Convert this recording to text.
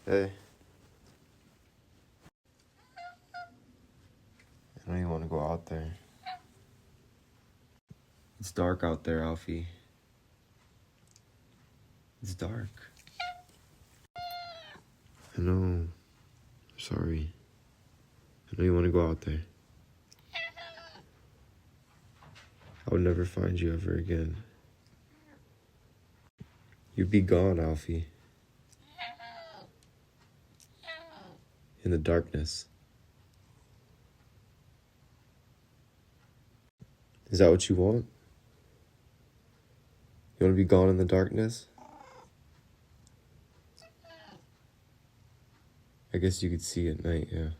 Hey. I know you want to go out there. It's dark out there, Alfie. It's dark. I know. I'm sorry. I know you want to go out there. I would never find you ever again. You'd be gone, Alfie. In the darkness. Is that what you want? You want to be gone in the darkness? I guess you could see at night, yeah.